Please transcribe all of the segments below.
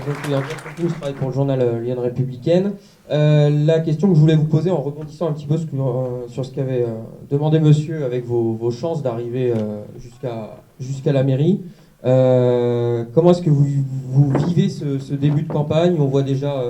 Donc, oui, André Fontaine, je travaille pour le journal Lyon Républicaine. La question que je voulais vous poser en rebondissant un petit peu sur ce qu'avait demandé monsieur avec vos chances d'arriver jusqu'à la mairie. Comment est-ce que vous vivez ce début de campagne où on voit déjà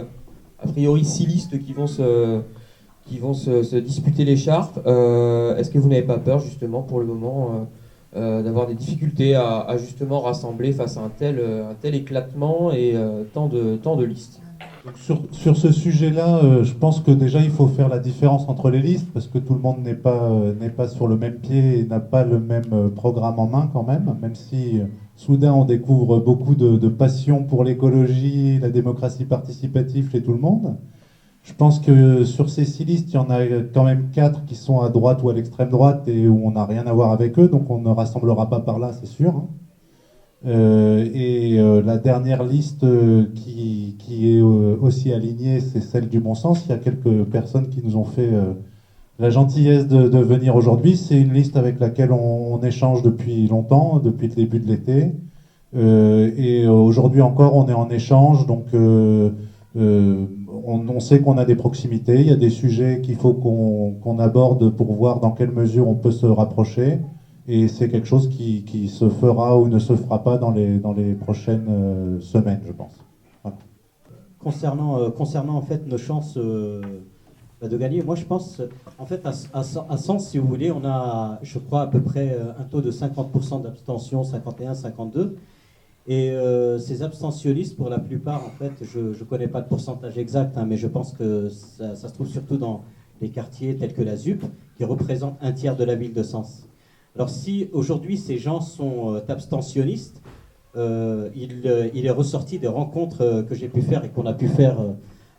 a priori 6 listes qui vont se disputer l'écharpe. Est-ce que vous n'avez pas peur justement pour le moment d'avoir des difficultés à justement rassembler face à un tel éclatement et tant de listes? Donc sur ce sujet-là, je pense que déjà il faut faire la différence entre les listes parce que tout le monde n'est pas sur le même pied et n'a pas le même programme en main quand même, même si soudain on découvre beaucoup de passion pour l'écologie, la démocratie participative chez tout le monde. Je pense que sur ces 6 listes, il y en a quand même 4 qui sont à droite ou à l'extrême droite et où on n'a rien à voir avec eux, donc on ne rassemblera pas par là, c'est sûr, hein. La dernière liste qui est aussi alignée, c'est celle du bon sens. Il y a quelques personnes qui nous ont fait la gentillesse de venir aujourd'hui. C'est une liste avec laquelle on échange depuis longtemps, depuis le début de l'été. Aujourd'hui encore, on est en échange, donc on sait qu'on a des proximités. Il y a des sujets qu'il faut qu'on aborde pour voir dans quelle mesure on peut se rapprocher. Et c'est quelque chose qui se fera ou ne se fera pas dans les prochaines semaines, je pense. Voilà. Concernant en fait nos chances de gagner, moi je pense en fait à Sens, si vous voulez, on a, je crois, à peu près un taux de 50% d'abstention, 51, 52. Et ces abstentionnistes, pour la plupart, en fait, je ne connais pas le pourcentage exact, hein, mais je pense que ça se trouve surtout dans les quartiers tels que la ZUP, qui représentent un tiers de la ville de Sens. Alors si aujourd'hui ces gens sont abstentionnistes, il est ressorti des rencontres que j'ai pu faire et qu'on a pu faire,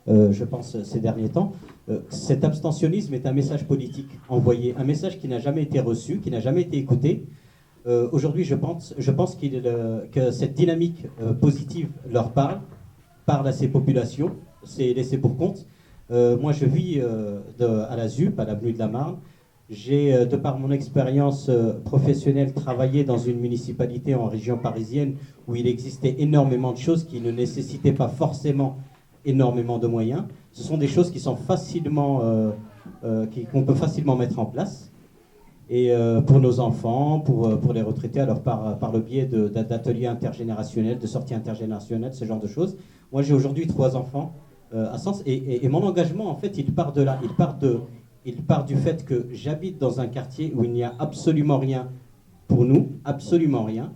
je pense, ces derniers temps. Cet abstentionnisme est un message politique envoyé, un message qui n'a jamais été reçu, qui n'a jamais été écouté. Aujourd'hui, je pense que cette dynamique positive leur parle à ces populations, c'est laissé pour compte. Moi, je vis à la ZUP, à l'avenue de la Marne. J'ai, de par mon expérience professionnelle, travaillé dans une municipalité en région parisienne où il existait énormément de choses qui ne nécessitaient pas forcément énormément de moyens. Ce sont des choses qui sont qu'on peut facilement mettre en place. Et pour nos enfants, pour les retraités, alors par le biais d'ateliers intergénérationnels, de sorties intergénérationnelles, ce genre de choses. Moi, j'ai aujourd'hui 3 enfants à Sens et mon engagement, en fait, il part de là. Il part du fait que j'habite dans un quartier où il n'y a absolument rien pour nous, absolument rien.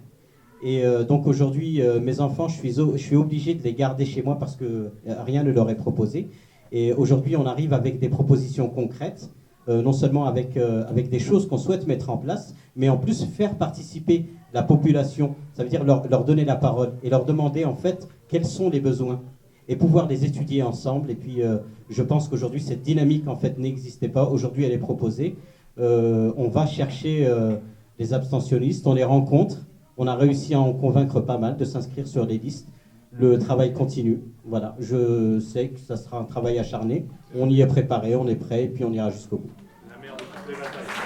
Et donc aujourd'hui, mes enfants, je suis obligé de les garder chez moi parce que rien ne leur est proposé. Et aujourd'hui, on arrive avec des propositions concrètes, non seulement avec des choses qu'on souhaite mettre en place, mais en plus faire participer la population. Ça veut dire leur donner la parole et leur demander en fait quels sont les besoins et pouvoir les étudier ensemble. Et puis, je pense qu'aujourd'hui, cette dynamique, en fait, n'existait pas. Aujourd'hui, elle est proposée. On va chercher les abstentionnistes, on les rencontre. On a réussi à en convaincre pas mal de s'inscrire sur les listes. Le travail continue. Voilà, je sais que ça sera un travail acharné. On y est préparé, on est prêt, et puis on ira jusqu'au bout. La mère de toutes les batailles.